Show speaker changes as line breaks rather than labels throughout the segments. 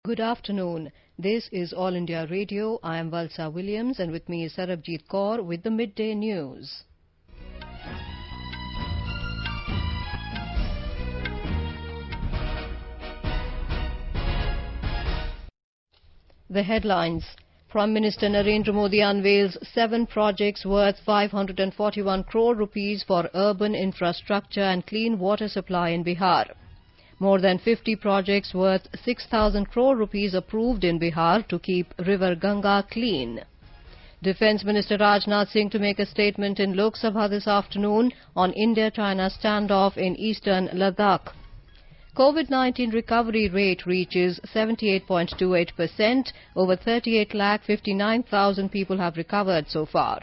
Good afternoon. This is All India Radio. I am Valsa Williams and with me is Sarabjit Kaur with the Midday News. The headlines. Prime Minister Narendra Modi unveils 7 projects worth 541 crore rupees for urban infrastructure and clean water supply in Bihar. More than 50 projects worth 6,000 crore rupees approved in Bihar to keep River Ganga clean. Defence Minister Rajnath Singh to make a statement in Lok Sabha this afternoon on India-China standoff in eastern Ladakh. COVID-19 recovery rate reaches 78.28%. Over 38,59,000 people have recovered so far.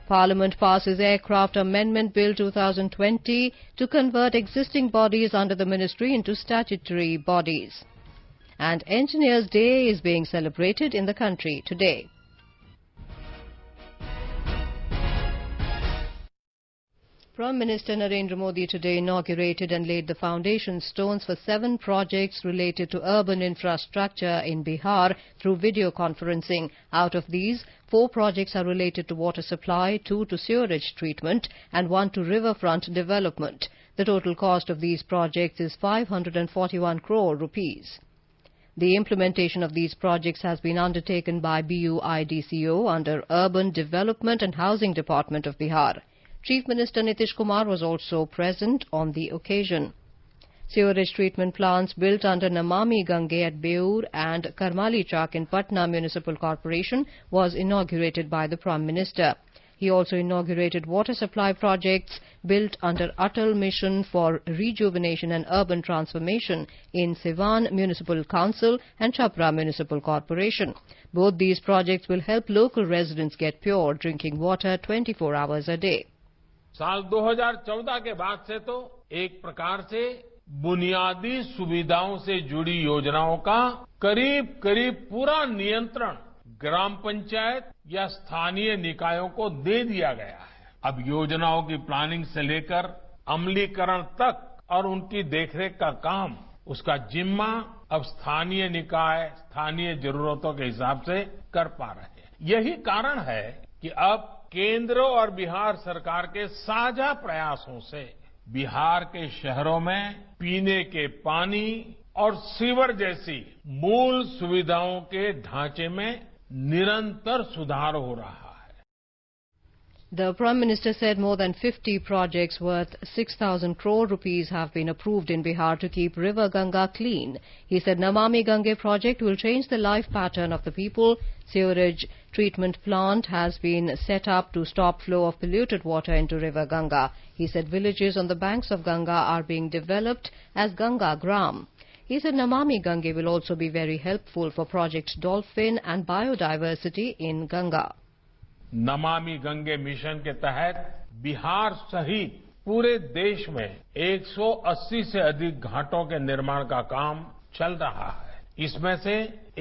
Parliament passes Aircraft Amendment Bill 2020 to convert existing bodies under the ministry into statutory bodies. And Engineers' Day is being celebrated in the country today. Prime Minister Narendra Modi today inaugurated and laid the foundation stones for 7 projects related to urban infrastructure in Bihar through video conferencing. Out of these, 4 projects are related to water supply, 2 to sewerage treatment and 1 to riverfront development. The total cost of these projects is 541 crore rupees. The implementation of these projects has been undertaken by BUIDCO under Urban Development and Housing Department of Bihar. Chief Minister Nitish Kumar was also present on the occasion. Sewerage treatment plants built under Namami Gange at Beur and Karmali Chak in Patna Municipal Corporation was inaugurated by the Prime Minister. He also inaugurated water supply projects built under Atal Mission for Rejuvenation and Urban Transformation in Siwan Municipal Council and Chhapra Municipal Corporation. Both these projects will help local residents get pure drinking water 24 hours a day.
साल 2014 के बाद से तो एक प्रकार से बुनियादी सुविधाओं से जुड़ी योजनाओं का करीब करीब पूरा नियंत्रण ग्राम पंचायत या स्थानीय निकायों को दे दिया गया है। अब योजनाओं की प्लानिंग से लेकर अमलीकरण तक और उनकी देखरेख का काम, उसका जिम्मा अब स्थानीय निकाय स्थानीय जरूरतों के हिसाब से कर पा रहे हैं। यही कारण है कि अब केंद्र और बिहार सरकार के साझा प्रयासों से बिहार के शहरों में पीने के पानी और सीवर जैसी मूल सुविधाओं के ढांचे में निरंतर सुधार हो रहा है।
The Prime Minister said more than 50 projects worth 6,000 crore rupees have been approved in Bihar to keep River Ganga clean. He said Namami Gange project will change the life pattern of the people. Sewerage treatment plant has been set up to stop flow of polluted water into River Ganga. He said villages on the banks of Ganga are being developed as Ganga Gram. He said Namami Gange will also be very helpful for Project Dolphin and biodiversity in Ganga.
Namami Gange mission के तहत बिहार सहित पूरे देश में 180 से अधिक घाटों के निर्माण का काम चल रहा है। इसमें से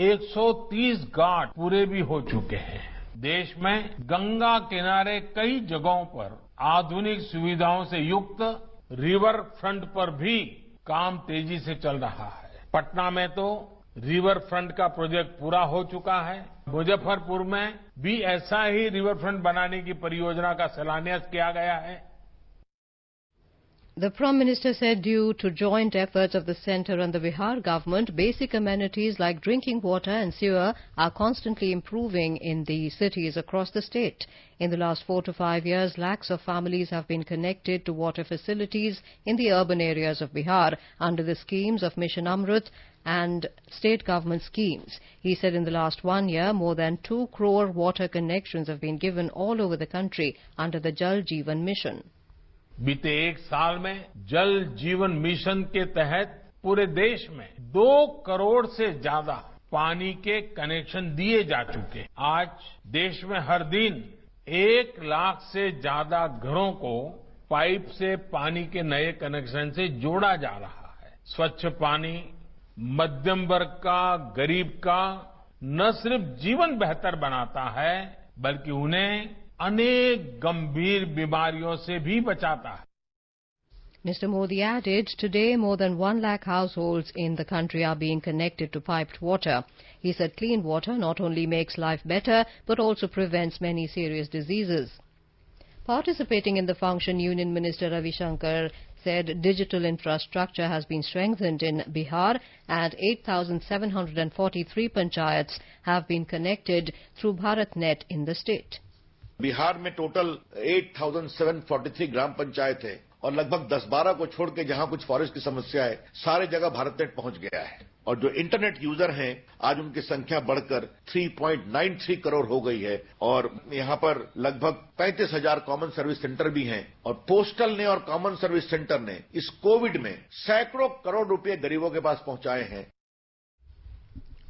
130 घाट पूरे भी हो चुके हैं। देश में गंगा किनारे कई जगहों पर आधुनिक सुविधाओं से युक्त रिवर फ्रंट पर भी काम तेजी से चल रहा है। पटना में तो रिवर फ्रंट का प्रोजेक्ट पूरा हो चुका है। मुजफ्फरपुर में भी ऐसा ही रिवर फ्रंट बनाने की परियोजना का शिलान्यास किया गया है।
The Prime Minister said due to joint efforts of the centre and the Bihar government, basic amenities like drinking water and sewer are constantly improving in the cities across the state. In the last 4 to 5 years, lakhs of families have been connected to water facilities in the urban areas of Bihar under the schemes of Mission Amrit and state government schemes. He said in the last 1 year, more than 2 crore water connections have been given all over the country under the Jal Jeevan Mission.
बीते 1 साल में जल जीवन mission के तहत पूरे देश में 2 करोड़ से ज्यादा पानी के कनेक्शन दिए जा चुके। आज देश में हर दिन 1 लाख से ज्यादा घरों को पाइप से पानी के नए कनेक्शन से जोड़ा जा रहा है। स्वच्छ पानी मध्यम वर्ग का, गरीब का न सिर्फ जीवन बेहतर बनाता है बल्कि उन्हें अनेक गंभीर बीमारियों से भी बचाता है।
Mr. Modi added, today more than 1 lakh households in the country are being connected to piped water. He said clean water not only makes life better, but also prevents many serious diseases. Participating in the function, Union Minister Ravi Shankar said digital infrastructure has been strengthened in Bihar and 8,743 panchayats have been connected through BharatNet in the state.
Bihar में total 8,743 ग्राम पंचायत है और लगभग 10-12 को छोड़ के जहां कुछ forest की समस्या है, सारे जगह भारतनेट पहुंच गया है और जो इंटरनेट यूजर हैं, आज उनकी संख्या बढ़कर 3.93 करोड़ हो गई है और यहां पर लगभग 35,000 कॉमन सर्विस सेंटर भी हैं और पोस्टल ने और कॉमन सर्विस सेंटर ने इस कोविड में सैकड़ों करोड़ रुपए गरीबों के पास पहुंचाए हैं.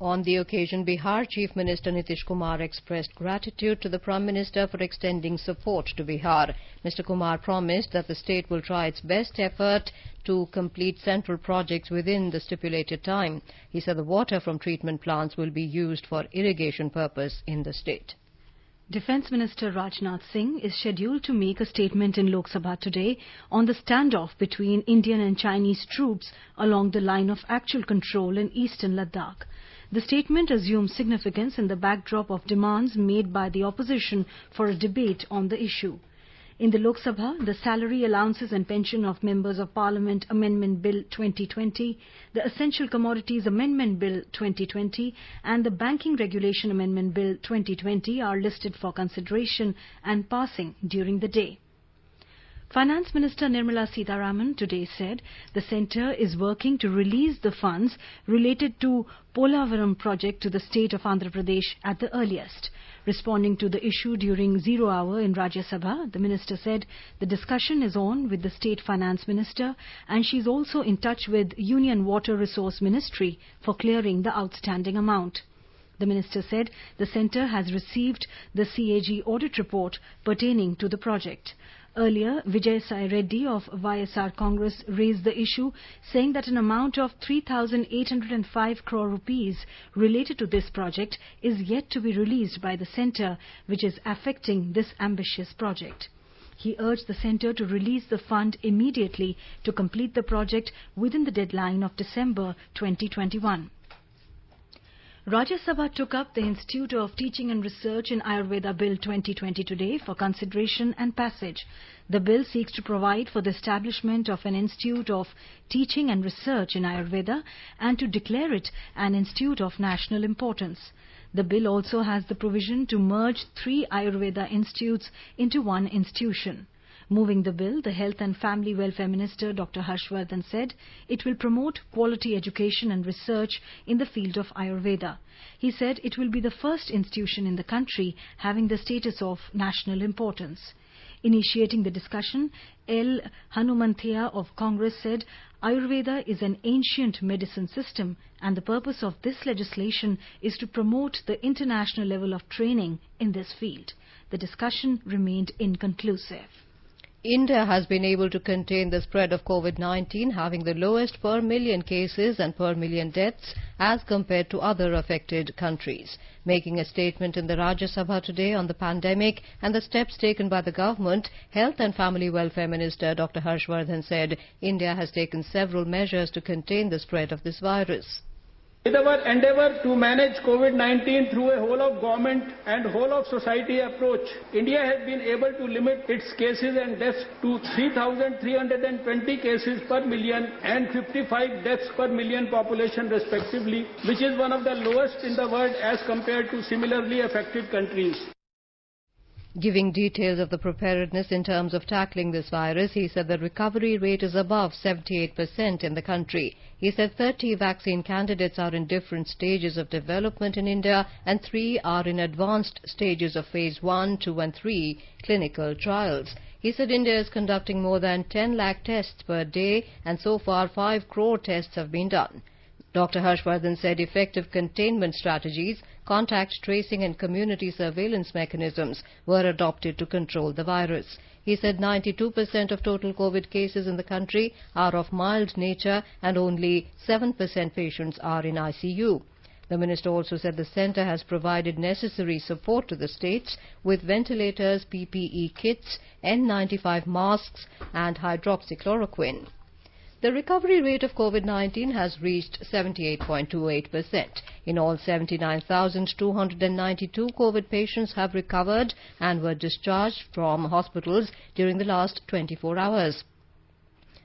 On the occasion, Bihar Chief Minister Nitish Kumar expressed gratitude to the Prime Minister for extending support to Bihar. Mr. Kumar promised that the state will try its best effort to complete central projects within the stipulated time. He said the water from treatment plants will be used for irrigation purpose in the state.
Defence Minister Rajnath Singh is scheduled to make a statement in Lok Sabha today on the standoff between Indian and Chinese troops along the line of actual control in eastern Ladakh. The statement assumes significance in the backdrop of demands made by the opposition for a debate on the issue. In the Lok Sabha, the Salary Allowances and Pension of Members of Parliament Amendment Bill 2020, the Essential Commodities Amendment Bill 2020 and the Banking Regulation Amendment Bill 2020 are listed for consideration and passing during the day. Finance Minister Nirmala Sitharaman today said the centre is working to release the funds related to Polavaram project to the state of Andhra Pradesh at the earliest. Responding to the issue during 0 hour in Rajya Sabha, the minister said the discussion is on with the state finance minister and she is also in touch with Union Water Resource Ministry for clearing the outstanding amount. The minister said the centre has received the CAG audit report pertaining to the project. Earlier, Vijay Sai Reddy of YSR Congress raised the issue, saying that an amount of 3,805 crore rupees related to this project is yet to be released by the centre, which is affecting this ambitious project. He urged the centre to release the fund immediately to complete the project within the deadline of December 2021. Rajya Sabha took up the Institute of Teaching and Research in Ayurveda Bill 2020 today for consideration and passage. The bill seeks to provide for the establishment of an Institute of Teaching and Research in Ayurveda and to declare it an institute of national importance. The bill also has the provision to merge 3 Ayurveda institutes into one institution. Moving the bill, the Health and Family Welfare Minister Dr. Harshvardhan said it will promote quality education and research in the field of Ayurveda. He said it will be the first institution in the country having the status of national importance. Initiating the discussion, L. Hanumanthia of Congress said Ayurveda is an ancient medicine system and the purpose of this legislation is to promote the international level of training in this field. The discussion remained inconclusive.
India has been able to contain the spread of COVID-19, having the lowest per million cases and per million deaths as compared to other affected countries. Making a statement in the Rajya Sabha today on the pandemic and the steps taken by the government, Health and Family Welfare Minister Dr. Harshvardhan said India has taken several measures to contain the spread of this virus.
With our endeavour to manage COVID-19 through a whole of government and whole of society approach, India has been able to limit its cases and deaths to 3,320 cases per million and 55 deaths per million population respectively, which is one of the lowest in the world as compared to similarly affected countries.
Giving details of the preparedness in terms of tackling this virus, he said the recovery rate is above 78% in the country. He said 30 vaccine candidates are in different stages of development in India and 3 are in advanced stages of phase 1, 2 and 3 clinical trials. He said India is conducting more than 10 lakh tests per day and so far 5 crore tests have been done. Dr. Harshvardhan said effective containment strategies, contact tracing and community surveillance mechanisms were adopted to control the virus. He said 92% of total COVID cases in the country are of mild nature and only 7% patients are in ICU. The minister also said the centre has provided necessary support to the states with ventilators, PPE kits, N95 masks and hydroxychloroquine. The recovery rate of COVID-19 has reached 78.28%. In all, 79,292 COVID patients have recovered and were discharged from hospitals during the last 24 hours.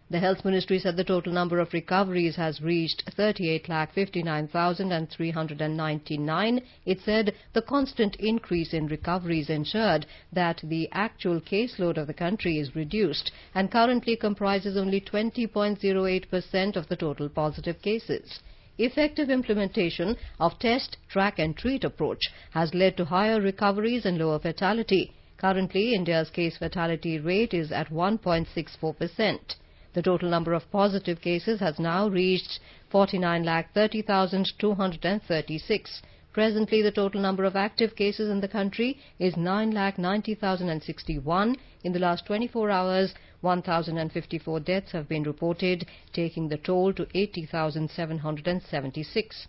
The Health Ministry said the total number of recoveries has reached 38,59,399. It said the constant increase in recoveries ensured that the actual caseload of the country is reduced and currently comprises only 20.08% of the total positive cases. Effective implementation of test, track and treat approach has led to higher recoveries and lower fatality. Currently, India's case fatality rate is at 1.64%. The total number of positive cases has now reached 49,30,236. Presently, the total number of active cases in the country is 9,90,061. In the last 24 hours, 1,054 deaths have been reported, taking the toll to 80,776.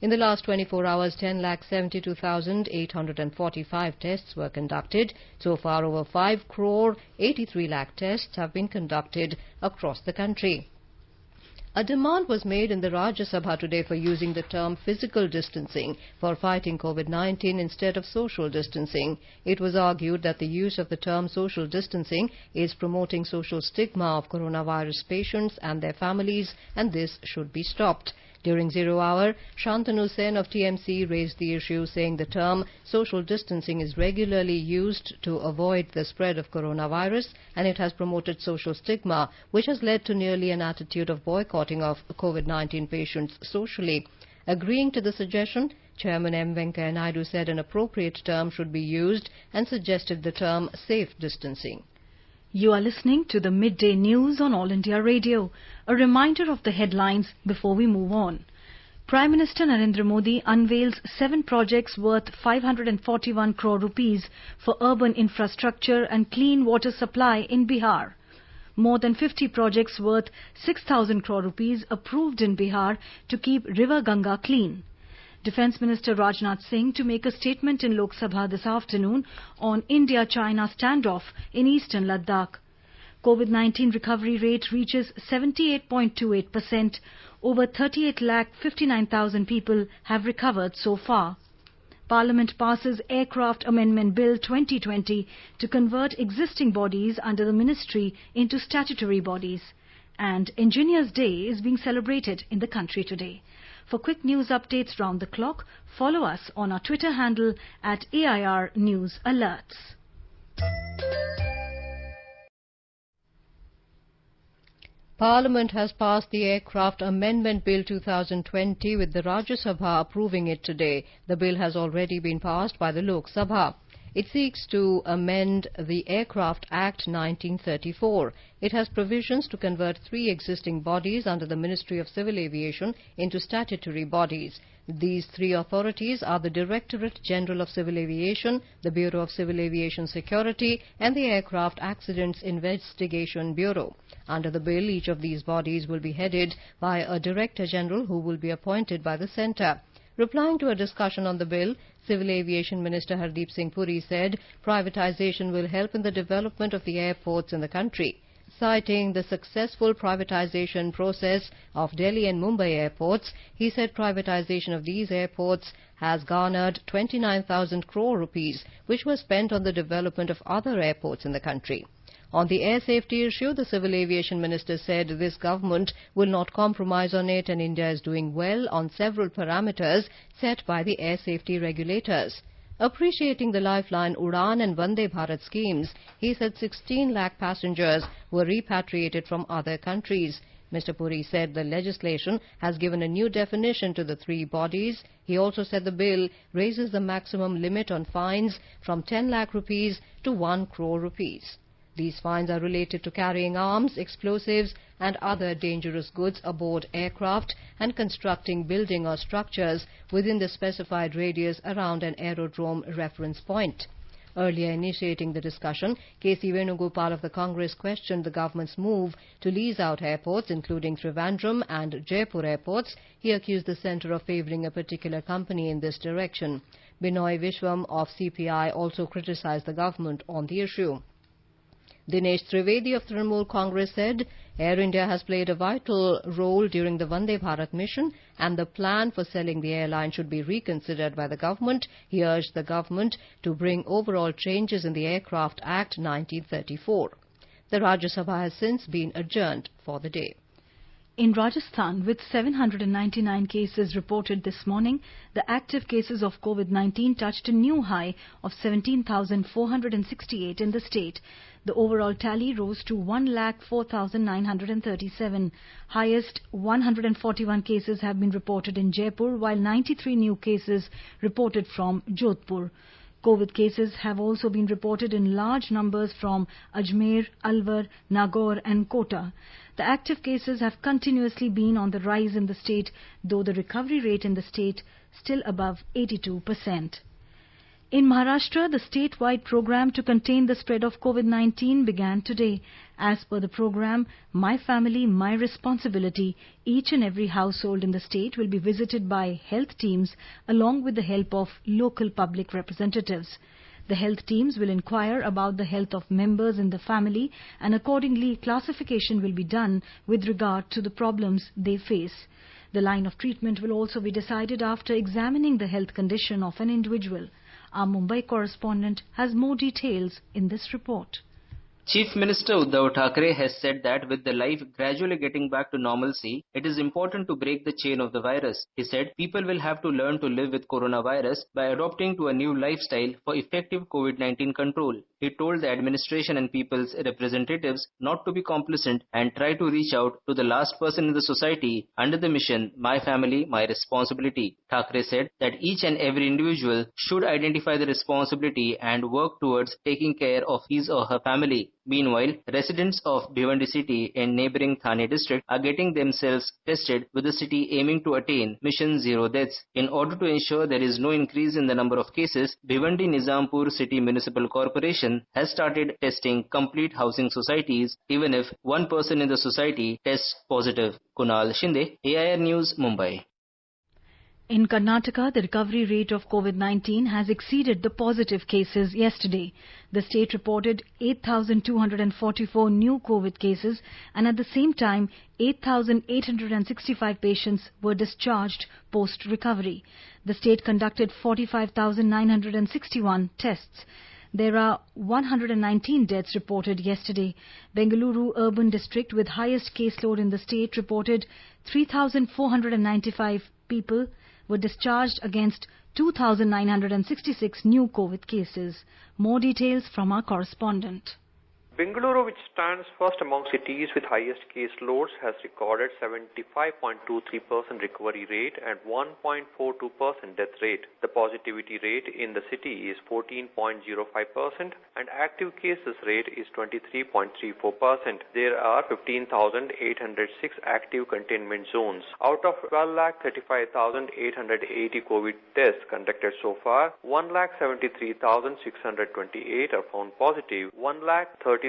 In the last 24 hours, 10,72,845 tests were conducted. So far, over 5 crore 83 lakh tests have been conducted across the country. A demand was made in the Rajya Sabha today for using the term physical distancing for fighting COVID-19 instead of social distancing. It was argued that the use of the term social distancing is promoting social stigma of coronavirus patients and their families, and this should be stopped. During 0 hour, Shantanu Sen of TMC raised the issue, saying the term social distancing is regularly used to avoid the spread of coronavirus and it has promoted social stigma, which has led to nearly an attitude of boycotting of COVID-19 patients socially. Agreeing to the suggestion, Chairman M. Venkaiah Naidu said an appropriate term should be used and suggested the term safe distancing.
You are listening to the Midday News on All India Radio. A reminder of the headlines before we move on. Prime Minister Narendra Modi unveils 7 projects worth 541 crore rupees for urban infrastructure and clean water supply in Bihar. More than 50 projects worth 6,000 crore rupees approved in Bihar to keep River Ganga clean. Defence Minister Rajnath Singh to make a statement in Lok Sabha this afternoon on India-China standoff in eastern Ladakh. COVID-19 recovery rate reaches 78.28%. Over 38,59,000 people have recovered so far. Parliament passes Aircraft Amendment Bill 2020 to convert existing bodies under the ministry into statutory bodies. And Engineers' Day is being celebrated in the country today. For quick news updates round the clock, follow us on our Twitter handle at AIR News Alerts.
Parliament has passed the Aircraft Amendment Bill 2020 with the Rajya Sabha approving it today. The bill has already been passed by the Lok Sabha. It seeks to amend the Aircraft Act 1934. It has provisions to convert 3 existing bodies under the Ministry of Civil Aviation into statutory bodies. These 3 authorities are the Directorate General of Civil Aviation, the Bureau of Civil Aviation Security, and the Aircraft Accidents Investigation Bureau. Under the bill, each of these bodies will be headed by a Director General who will be appointed by the Centre. Replying to a discussion on the bill, Civil Aviation Minister Hardeep Singh Puri said privatization will help in the development of the airports in the country. Citing the successful privatization process of Delhi and Mumbai airports, he said privatization of these airports has garnered 29,000 crore rupees, which were spent on the development of other airports in the country. On the air safety issue, the Civil Aviation Minister said this government will not compromise on it and India is doing well on several parameters set by the air safety regulators. Appreciating the Lifeline Udan and Vande Bharat schemes, he said 16 lakh passengers were repatriated from other countries. Mr. Puri said the legislation has given a new definition to the 3 bodies. He also said the bill raises the maximum limit on fines from 10 lakh rupees to 1 crore rupees. These fines are related to carrying arms, explosives and other dangerous goods aboard aircraft and constructing building or structures within the specified radius around an aerodrome reference point. Earlier initiating the discussion, K.C. Venugopal of the Congress questioned the government's move to lease out airports, including Trivandrum and Jaipur airports. He accused the centre of favouring a particular company in this direction. Binoy Vishwam of CPI also criticised the government on the issue. Dinesh Trivedi of Trinamool Congress said Air India has played a vital role during the Vande Bharat mission and the plan for selling the airline should be reconsidered by the government. He urged the government to bring overall changes in the Aircraft Act 1934. The Rajya Sabha has since been adjourned for the day.
In Rajasthan, with 799 cases reported this morning, the active cases of COVID-19 touched a new high of 17,468 in the state. The overall tally rose to 1,04,937. Highest 141 cases have been reported in Jaipur, while 93 new cases reported from Jodhpur. COVID cases have also been reported in large numbers from Ajmer, Alwar, Nagaur and Kota. The active cases have continuously been on the rise in the state, though the recovery rate in the state still above 82%. In Maharashtra, the statewide program to contain the spread of COVID-19 began today. As per the program, My Family, My Responsibility, each and every household in the state will be visited by health teams along with the help of local public representatives. The health teams will inquire about the health of members in the family and accordingly classification will be done with regard to the problems they face. The line of treatment will also be decided after examining the health condition of an individual. Our Mumbai correspondent has more details in this report.
Chief Minister Uddhav Thackeray has said that with the life gradually getting back to normalcy, it is important to break the chain of the virus. He said people will have to learn to live with coronavirus by adopting to a new lifestyle for effective COVID-19 control. He told the administration and people's representatives not to be complacent and try to reach out to the last person in the society under the mission My Family, My Responsibility. Thackeray said that each and every individual should identify the responsibility and work towards taking care of his or her family. Meanwhile, residents of Bhiwandi city and neighbouring Thane district are getting themselves tested, with the city aiming to attain Mission Zero Deaths. In order to ensure there is no increase in the number of cases, Bhiwandi Nizampur City Municipal Corporation has started testing complete housing societies even if one person in the society tests positive. Kunal Shinde, AIR News, Mumbai.
In Karnataka, the recovery rate of COVID-19 has exceeded the positive cases yesterday. The state reported 8,244 new COVID cases and at the same time 8,865 patients were discharged post-recovery. The state conducted 45,961 tests. There are 119 deaths reported yesterday. Bengaluru urban district with highest caseload in the state reported 3,495 people were discharged against 2,966 new COVID cases. More details from our correspondent.
Bengaluru, which stands first among cities with highest case loads, has recorded 75.23% recovery rate and 1.42% death rate. The positivity rate in the city is 14.05% and active cases rate is 23.34%. There are 15,806 active containment zones. Out of 12,35,880 COVID tests conducted so far, 1,73,628 are found positive, 1,30,627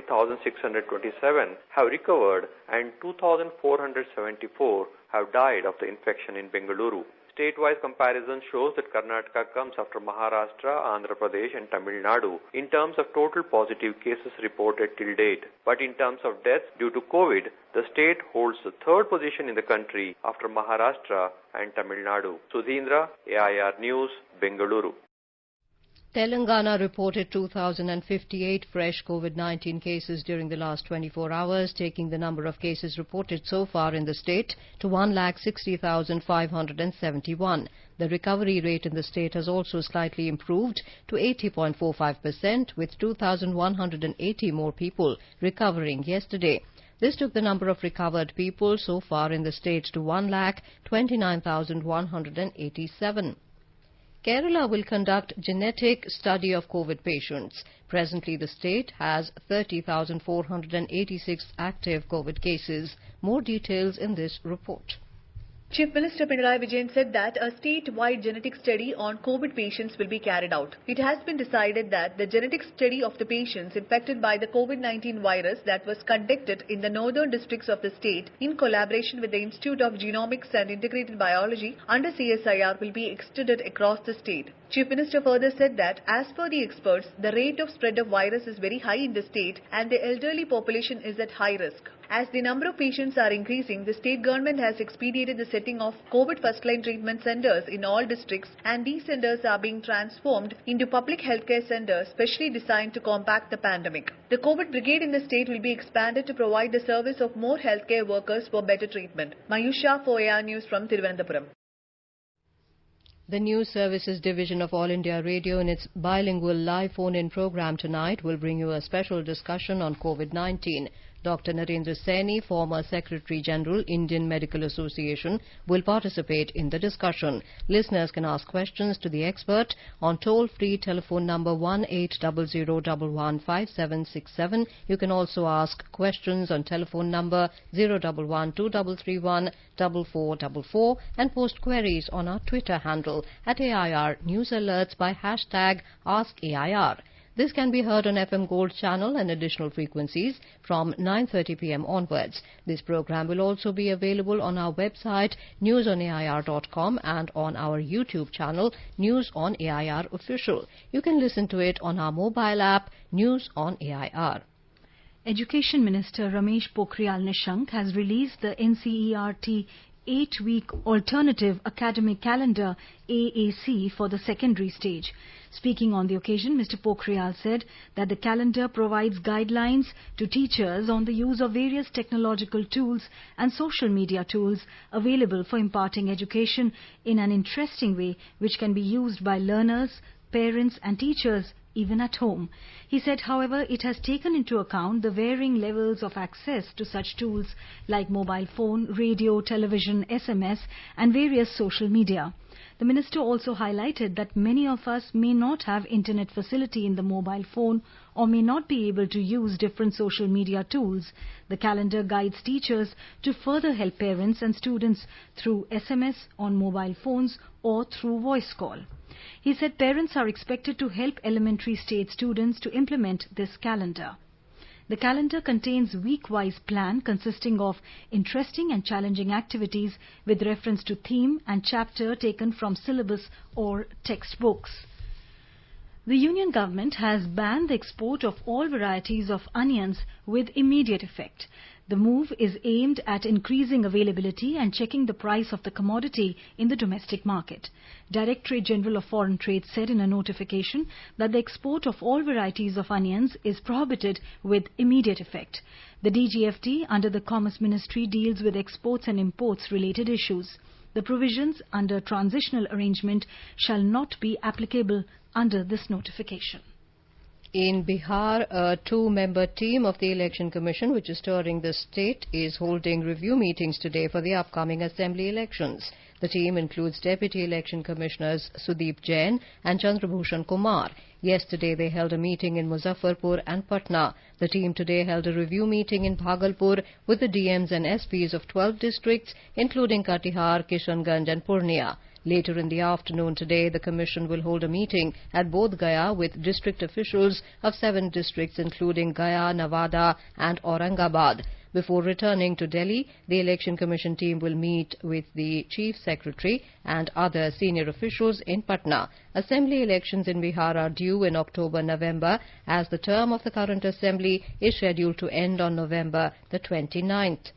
have recovered and 2,474 have died of the infection in Bengaluru. State-wise comparison shows that Karnataka comes after Maharashtra, Andhra Pradesh and Tamil Nadu in terms of total positive cases reported till date. But in terms of deaths due to COVID, the state holds the third position in the country after Maharashtra and Tamil Nadu. Sudhindra, AIR News, Bengaluru.
Telangana reported 2,058 fresh COVID-19 cases during the last 24 hours, taking the number of cases reported so far in the state to 1,60,571. The recovery rate in the state has also slightly improved to 80.45%, with 2,180 more people recovering yesterday. This took the number of recovered people so far in the state to 1,29,187. Kerala will conduct genetic study of COVID patients. Presently, the state has 30,486 active COVID cases. More details in this report.
Chief Minister Pinarayi Vijayan said that a state-wide genetic study on COVID patients will be carried out. It has been decided that the genetic study of the patients infected by the COVID-19 virus that was conducted in the northern districts of the state in collaboration with the Institute of Genomics and Integrated Biology under CSIR will be extended across the state. Chief Minister further said that as per the experts, the rate of spread of virus is very high in the state and the elderly population is at high risk. As the number of patients are increasing, the state government has expedited the setting of COVID first-line treatment centers in all districts, and these centers are being transformed into public healthcare centers specially designed to combat the pandemic. The COVID brigade in the state will be expanded to provide the service of more healthcare workers for better treatment. Mayusha for AR News from Thiruvananthapuram.
The News Services Division of All India Radio in its bilingual live phone-in program tonight will bring you a special discussion on COVID-19. Dr. Narendra Saini, former Secretary General, Indian Medical Association, will participate in the discussion. Listeners can ask questions to the expert on toll-free telephone number 1800115767. You can also ask questions on telephone number 01123314444 and post queries on our Twitter handle at AIR News Alerts by hashtag AskAIR. This can be heard on FM Gold channel and additional frequencies from 9:30 p.m. onwards. This program will also be available on our website newsonair.com and on our YouTube channel News on AIR Official. You can listen to it on our mobile app News on AIR.
Education Minister Ramesh Pokhriyal Nishank has released the NCERT 8-week Alternative Academic Calendar AAC for the secondary stage. Speaking on the occasion, Mr. Pokhriyal said that the calendar provides guidelines to teachers on the use of various technological tools and social media tools available for imparting education in an interesting way which can be used by learners, parents and teachers even at home. He said, however, it has taken into account the varying levels of access to such tools like mobile phone, radio, television, SMS and various social media. The minister also highlighted that many of us may not have internet facility in the mobile phone or may not be able to use different social media tools. The calendar guides teachers to further help parents and students through SMS on mobile phones or through voice call. He said parents are expected to help elementary stage students to implement this calendar. The calendar contains week-wise plan consisting of interesting and challenging activities with reference to theme and chapter taken from syllabus or textbooks. The Union Government has banned the export of all varieties of onions with immediate effect. The move is aimed at increasing availability and checking the price of the commodity in the domestic market. Directorate General of Foreign Trade said in a notification that the export of all varieties of onions is prohibited with immediate effect. The DGFT under the Commerce Ministry deals with exports and imports related issues. The provisions under transitional arrangement shall not be applicable under this notification.
In Bihar, a two-member team of the Election Commission, which is touring the state, is holding review meetings today for the upcoming assembly elections. The team includes Deputy Election Commissioners Sudeep Jain and Chandrabhushan Kumar. Yesterday, they held a meeting in Muzaffarpur and Patna. The team today held a review meeting in Bhagalpur with the DMs and SPs of 12 districts, including Katihar, Kishanganj and Purnia. Later in the afternoon today, the Commission will hold a meeting at Bodh Gaya with district officials of 7 districts including Gaya, Nawada and Aurangabad. Before returning to Delhi, the Election Commission team will meet with the Chief Secretary and other senior officials in Patna. Assembly elections in Bihar are due in October-November as the term of the current Assembly is scheduled to end on November the 29th.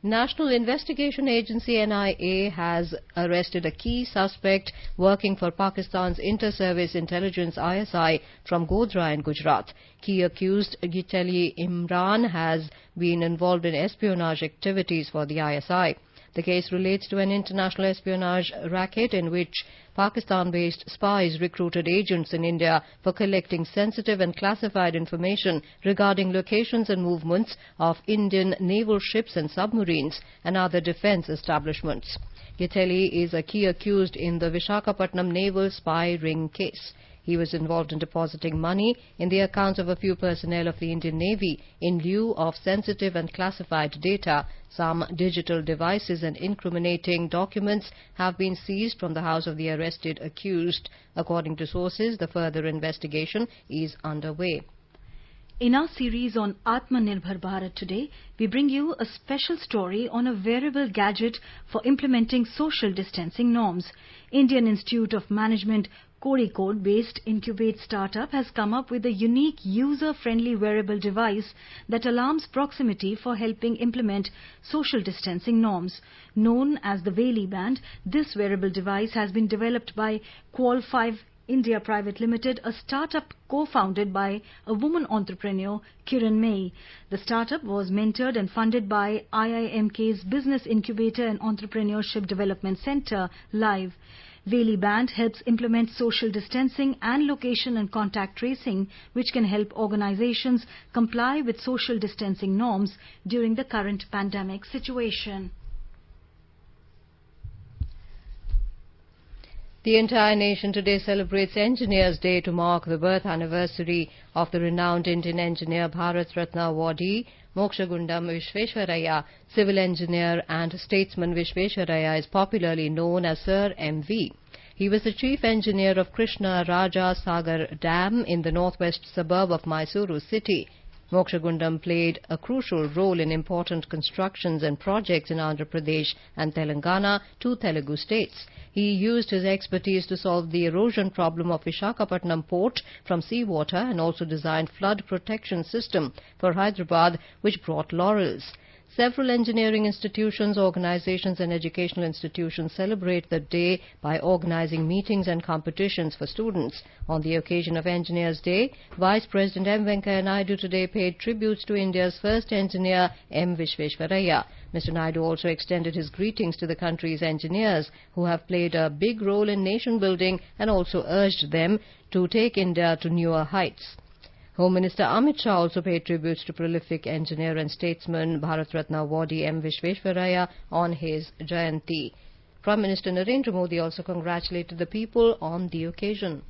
National Investigation Agency NIA has arrested a key suspect working for Pakistan's Inter-Service Intelligence ISI from Godhra in Gujarat. Key accused Giteli Imran has been involved in espionage activities for the ISI. The case relates to an international espionage racket in which Pakistan-based spies recruited agents in India for collecting sensitive and classified information regarding locations and movements of Indian naval ships and submarines and other defence establishments. Giteli is a key accused in the Visakhapatnam naval spy ring case. He was involved in depositing money in the accounts of a few personnel of the Indian Navy in lieu of sensitive and classified data. Some digital devices and incriminating documents have been seized from the house of the arrested accused. According to sources, the further investigation is underway.
In our series on Atmanirbhar Bharat today, we bring you a special story on a wearable gadget for implementing social distancing norms. Indian Institute of Management Kozhikode-based Incubate startup has come up with a unique user-friendly wearable device that alarms proximity for helping implement social distancing norms. Known as the Veli Band, this wearable device has been developed by Qual 5 India Private Limited, a startup co-founded by a woman entrepreneur, Kiran May. The startup was mentored and funded by IIMK's Business Incubator and Entrepreneurship Development Center, Live. Veli Band helps implement social distancing and location and contact tracing, which can help organizations comply with social distancing norms during the current pandemic situation.
The entire nation today celebrates Engineers Day to mark the birth anniversary of the renowned Indian engineer Bharat Ratna awardee Mokshagundam Visvesvaraya. Civil engineer and statesman Visvesvaraya is popularly known as Sir M.V. He was the chief engineer of Krishna Raja Sagar Dam in the northwest suburb of Mysuru city. Mokshagundam played a crucial role in important constructions and projects in Andhra Pradesh and Telangana, two Telugu states. He used his expertise to solve the erosion problem of Visakhapatnam port from seawater and also designed flood protection system for Hyderabad, which brought laurels. Several engineering institutions, organizations and educational institutions celebrate the day by organizing meetings and competitions for students. On the occasion of Engineers Day, Vice President M. Venkaiah Naidu today paid tributes to India's first engineer, M. Visvesvaraya. Mr. Naidu also extended his greetings to the country's engineers, who have played a big role in nation building, and also urged them to take India to newer heights. Home Minister Amit Shah also paid tributes to prolific engineer and statesman Bharat Ratna awardee M. Visvesvaraya on his Jayanti. Prime Minister Narendra Modi also congratulated the people on the occasion.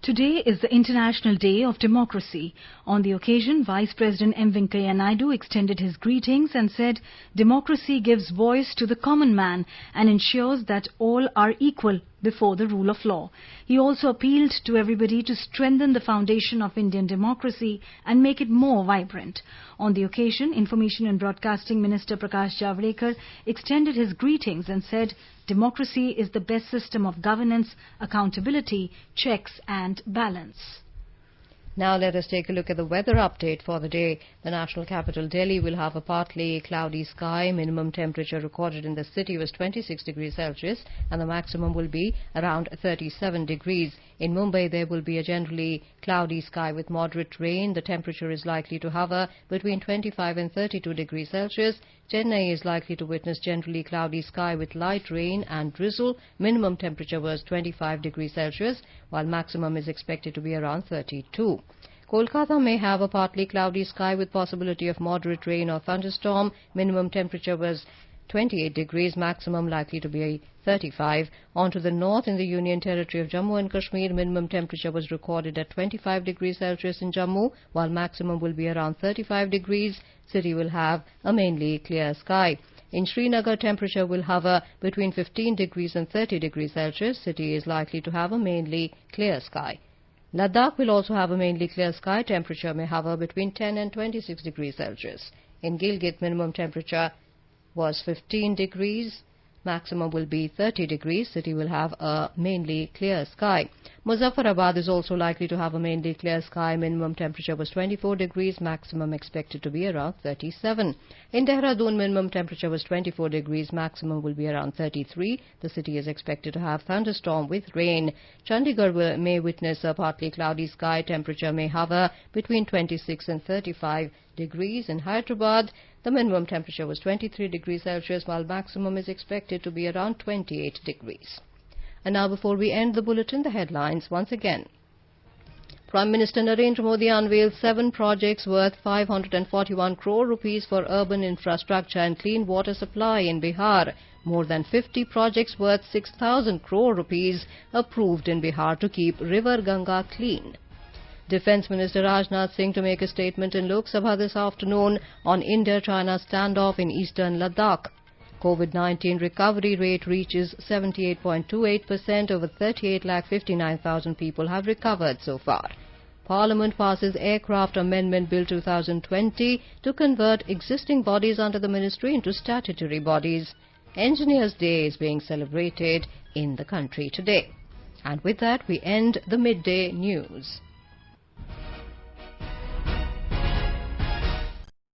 Today is the International Day of Democracy. On the occasion, Vice President M. Venkaiah Naidu extended his greetings and said, "Democracy gives voice to the common man and ensures that all are equal before the rule of law." He also appealed to everybody to strengthen the foundation of Indian democracy and make it more vibrant. On the occasion, Information and Broadcasting Minister Prakash Javadekar extended his greetings and said, "Democracy is the best system of governance, accountability, checks and balance."
Now let us take a look at the weather update for the day. The national capital Delhi will have a partly cloudy sky. Minimum temperature recorded in the city was 26 degrees Celsius and the maximum will be around 37 degrees. In Mumbai there will be a generally cloudy sky with moderate rain. The temperature is likely to hover between 25 and 32 degrees Celsius. Chennai is likely to witness generally cloudy sky with light rain and drizzle. Minimum temperature was 25 degrees Celsius, while maximum is expected to be around 32. Kolkata may have a partly cloudy sky with possibility of moderate rain or thunderstorm. Minimum temperature was 28 degrees, maximum likely to be 35. On to the north, in the Union Territory of Jammu and Kashmir, minimum temperature was recorded at 25 degrees Celsius in Jammu, while maximum will be around 35 degrees. City will have a mainly clear sky. In Srinagar, temperature will hover between 15 degrees and 30 degrees Celsius. City is likely to have a mainly clear sky. Ladakh will also have a mainly clear sky. Temperature may hover between 10 and 26 degrees Celsius. In Gilgit, minimum temperature was 15 degrees. Maximum will be 30 degrees. City will have a mainly clear sky. Muzaffarabad is also likely to have a mainly clear sky. Minimum temperature was 24 degrees. Maximum expected to be around 37. In Dehradun, minimum temperature was 24 degrees. Maximum will be around 33. The city is expected to have thunderstorm with rain. Chandigarh may witness a partly cloudy sky. Temperature may hover between 26 and 35 degrees. In Hyderabad, the minimum temperature was 23 degrees Celsius, while maximum is expected to be around 28 degrees. And now, before we end the bulletin, the headlines once again. Prime Minister Narendra Modi unveiled 7 projects worth 541 crore rupees for urban infrastructure and clean water supply in Bihar. More than 50 projects worth 6,000 crore rupees approved in Bihar to keep river Ganga clean. Defence Minister Rajnath Singh to make a statement in Lok Sabha this afternoon on India-China standoff in eastern Ladakh. COVID-19 recovery rate reaches 78.28%. Over 38,59,000 people have recovered so far. Parliament passes Aircraft Amendment Bill 2020 to convert existing bodies under the ministry into statutory bodies. Engineers' Day is being celebrated in the country today. And with that, we end the midday news.